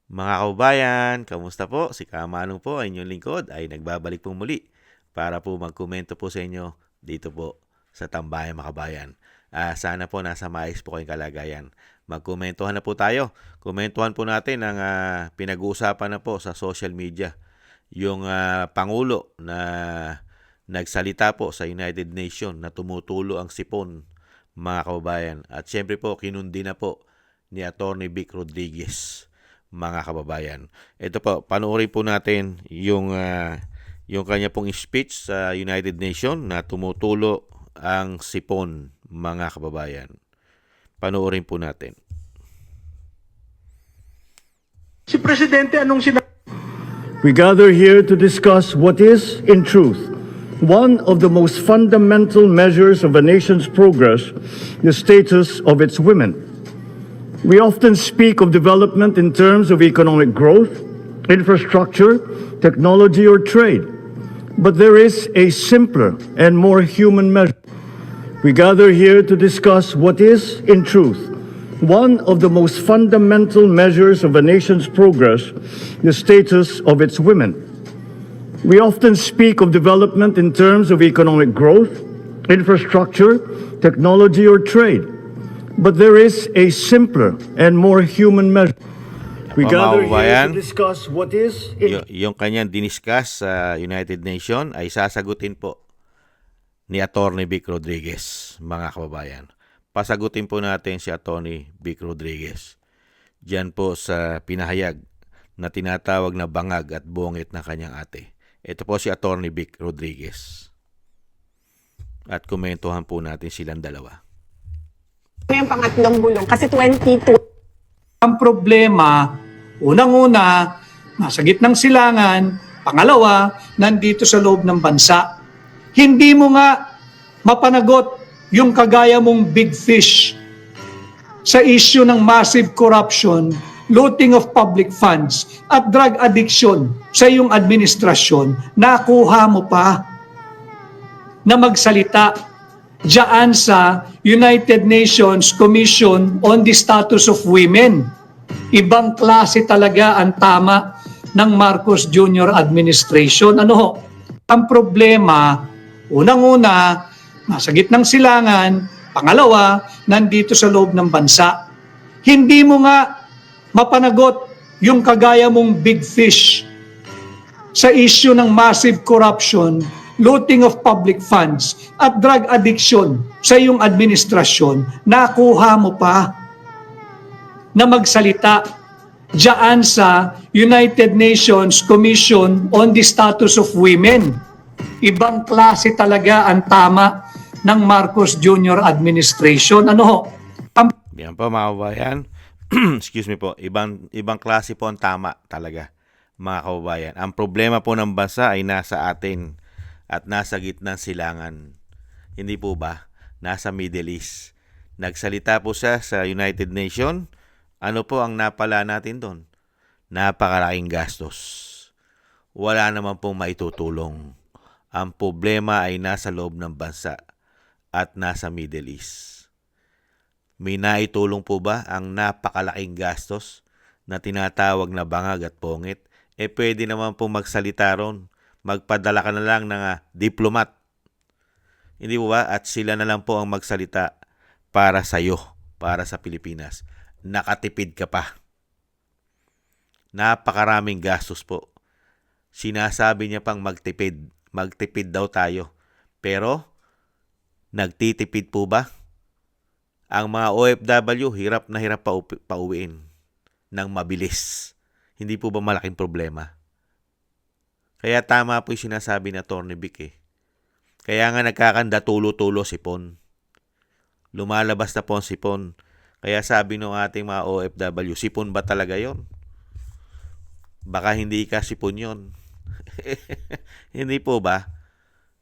Mga kababayan, kamusta po? Si Kamanong po, ay inyong lingkod, ay nagbabalik po muli para po magkomento po sa inyo dito po sa Tambayan Makabayan. Sana po nasa maayos po kayong kalagayan. Magkomentuhan na po tayo. Komentuhan po natin ang pinag-uusapan na po sa social media. Yung Pangulo na nagsalita po sa United Nations na tumutulo ang sipon, mga kababayan. At syempre po, kinundi na po ni Atty. Vic Rodriguez, mga kababayan. Ito po, panoorin po natin yung kanya pong speech sa United Nations na tumutulo ang sipon, mga kababayan. Panoorin po natin. Si Presidente, anong sinabi? We gather here to discuss what is, in truth, one of the most fundamental measures of a nation's progress, the status of its women. We often speak of development in terms of economic growth, infrastructure, technology, or trade. But there is a simpler and more human measure. We gather here to discuss what is, in truth, one of the most fundamental measures of a nation's progress, the status of its women. We often speak of development in terms of economic growth, infrastructure, technology, or trade. But there is a simpler and more human measure. We gather here to discuss what is... Yung kanyang diniscuss sa United Nations ay sasagutin po ni Atty. Vic Rodriguez, mga kababayan. Pasagutin po natin si Atty. Vic Rodriguez diyan po sa pinahayag na tinatawag na bangag at bungit ng kanyang ate. Ito po si Atty. Vic Rodriguez. At komentuhan po natin silang dalawa. Yung pangatlong bulong kasi 22. Ang problema, unang-una, nasa gitnang silangan. Pangalawa, nandito sa loob ng bansa. Hindi mo nga mapanagot yung kagaya mong big fish sa issue ng massive corruption, looting of public funds, at drug addiction sa iyong administrasyon. Nakuha mo pa na magsalita diyan sa United Nations Commission on the Status of Women. Ibang klase talaga ang tama ng Marcos Jr. administration. Ano ho? Ang problema, unang-una, nasa gitnang silangan. Pangalawa, nandito sa loob ng bansa. Hindi mo nga mapanagot yung kagaya mong big fish sa issue ng massive corruption, looting of public funds, at drug addiction sa iyong administrasyon. Nakuha mo pa na magsalita diyan sa United Nations Commission on the Status of Women. Ibang klase talaga ang tama ng Marcos Jr. administration. Ano ho? Yan po, mga kababayan. Excuse me po. Ibang klase po ang tama talaga, mga kababayan. Ang problema po ng bansa ay nasa atin at nasa gitnang silangan. Hindi po ba? Nasa Middle East. Nagsalita po siya sa United Nations. Ano po ang napala natin doon? Napakalaking gastos. Wala naman pong maitutulong. Ang problema ay nasa loob ng bansa at nasa Middle East. May naitulong po ba ang napakalaking gastos na tinatawag na bangag at pongit? Pwede naman pong magsalita ron. Magpadala ka na lang ng diplomat. Hindi po ba? At sila na lang po ang magsalita para sa iyo, para sa Pilipinas. Nakatipid ka pa. Napakaraming gastos po. Sinasabi niya pang magtipid. Magtipid daw tayo. Pero, nagtitipid po ba? Ang mga OFW, hirap na hirap pauwiin ng mabilis. Hindi po ba malaking problema? Kaya tama po yung sinasabi na Atty. Vic eh. Kaya nga nagkakanda tulo-tulo sipon. Lumalabas na po ang sipon. Kaya sabi ng ating mga OFW, sipon ba talaga yon? Baka hindi ka sipon yon. Hindi po ba?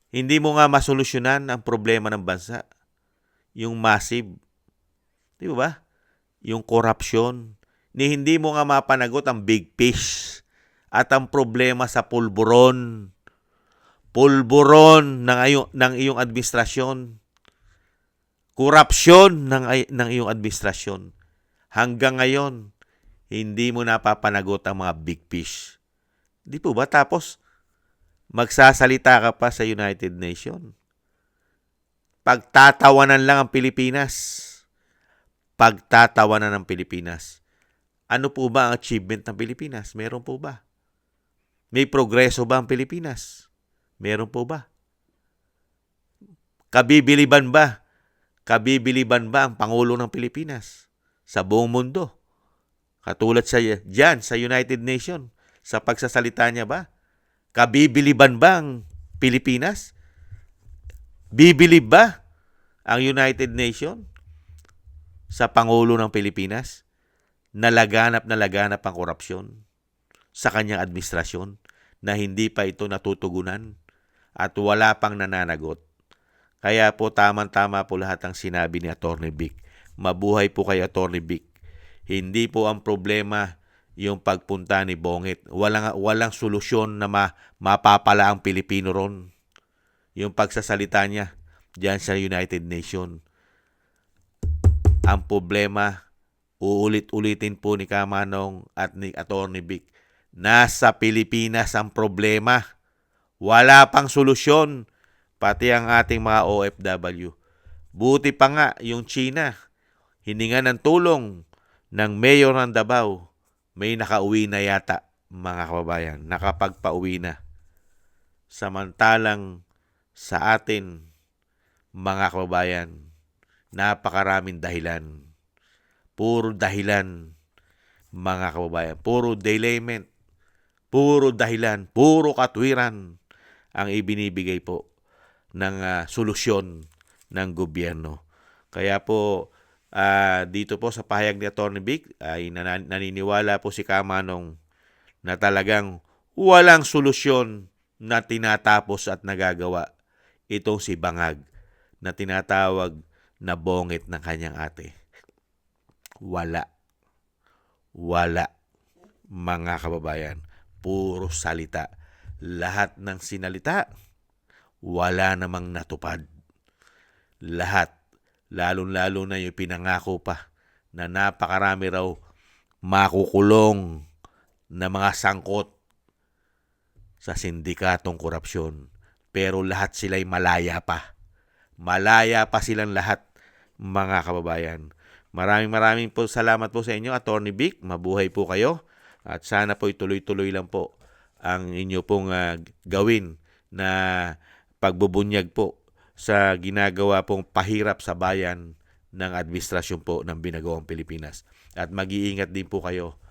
Hindi mo nga masolusyonan ang problema ng bansa. Yung massive. Di ba? Yung corruption. Hindi mo nga mapanagot ang big fish. At ang problema sa pulburon ng iyong administrasyon. Korupsyon ng iyong administrasyon. Hanggang ngayon, hindi mo napapanagot ang mga big fish. Di po ba? Tapos, magsasalita ka pa sa United Nations. Pagtatawanan lang ang Pilipinas. Pagtatawanan ng Pilipinas. Ano po ba ang achievement ng Pilipinas? Meron po ba? May progreso ba ang Pilipinas? Meron po ba? Kabibiliban ba? Kabibiliban ba ang Pangulo ng Pilipinas sa buong mundo? Katulad diyan sa United Nations, sa pagsasalita niya ba? Kabibiliban ba ang Pilipinas? Bibilib ba ang United Nations sa Pangulo ng Pilipinas na laganap ang korupsyon sa kanyang administrasyon na hindi pa ito natutugunan at wala pang nananagot? Kaya po tamang-tama po lahat ang sinabi ni Atty. Vic. Mabuhay po kay Atty. Vic. Hindi po ang problema yung pagpunta ni Bongit. Walang solusyon na mapapala ang Pilipino ron. Yung pagsasalita niya diyan sa United Nations. Ang problema, uulit-ulitin po ni Kamanong at ni Atty. Vic, nasa Pilipinas ang problema. Wala pang solusyon. Pati ang ating mga OFW. Buti pa nga yung China, hininga ng tulong ng mayor ng Davao, may nakauwi na yata, mga kababayan, nakapagpauwi na. Samantalang sa atin, mga kababayan, napakaraming dahilan. Puro dahilan, mga kababayan. Puro delayment, puro dahilan, puro katwiran ang ibinibigay po ng solusyon ng gobyerno. Kaya po, dito po sa pahayag ni Atty. Vic, ay naniniwala po si Kamanong na talagang walang solusyon na tinatapos at nagagawa itong si Bangag na tinatawag na bongit ng kanyang ate. Wala. Wala, mga kababayan. Puro salita. Lahat ng sinalita, wala namang natupad. Lahat, lalong-lalo na yung pinangako pa na napakarami raw makukulong na mga sangkot sa sindikatong korupsyon. Pero lahat sila'y malaya pa. Malaya pa silang lahat, mga kababayan. Maraming po salamat po sa inyo, Atty. Vic. Mabuhay po kayo. At sana po ituloy-tuloy lang po ang inyo pong gawin na pagbubunyag po sa ginagawa pong pahirap sa bayan ng administrasyon po ng Binagawang Pilipinas. At mag-iingat din po kayo,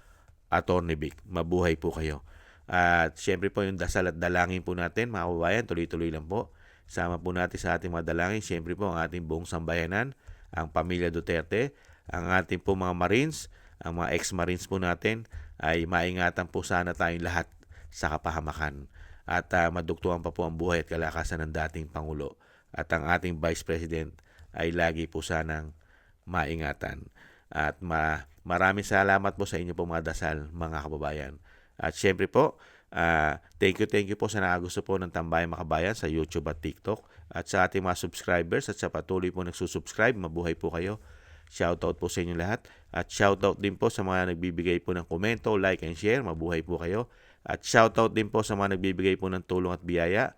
Atty. Vic. Mabuhay po kayo. At syempre po yung dasal at dalangin po natin, mga kababayan, tuloy-tuloy lang po. Sama po natin sa ating mga dalangin, syempre po ang ating buong sambayanan, ang pamilya Duterte, ang ating po mga Marines, ang mga ex-Marines po natin, ay maingatan po sana tayong lahat sa kapahamakan. At madugtungan pa po ang buhay at kalakasan ng dating Pangulo. At ang ating Vice President ay lagi po sanang maingatan. At maraming salamat po sa inyo po mga dasal, mga kababayan. At syempre po, thank you po sa nakagusto po ng Tambayang Makabayan sa YouTube at TikTok. At sa ating mga subscribers at sa patuloy po nagsusubscribe, mabuhay po kayo. Shoutout po sa inyo lahat. At shoutout din po sa mga nagbibigay po ng komento, like and share, mabuhay po kayo. At shoutout din po sa mga nagbibigay po ng tulong at biyaya.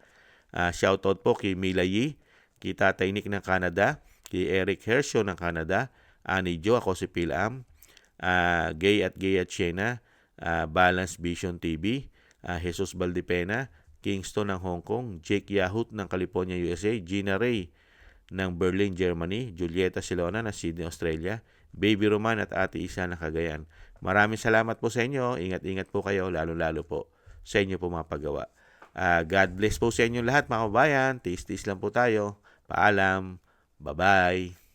Shoutout po kay Mila Yi, kay Tatay Nick ng Canada, kay Eric Hershaw ng Canada, Ani Jo, ako si Pilam, Gay at Siena, Balance Vision TV, Jesus Valdipena, Kingston ng Hong Kong, Jake Yahut ng California, USA, Gina Ray ng Berlin, Germany, Julieta Silona ng Sydney, Australia, Baby Roman at Ate Isa ng Cagayan. Maraming salamat po sa inyo. Ingat-ingat po kayo, lalo-lalo po sa inyo po mga paggawa. God bless po sa inyo lahat, mga kabayan. Tiis-tiis lang po tayo. Paalam. Bye-bye.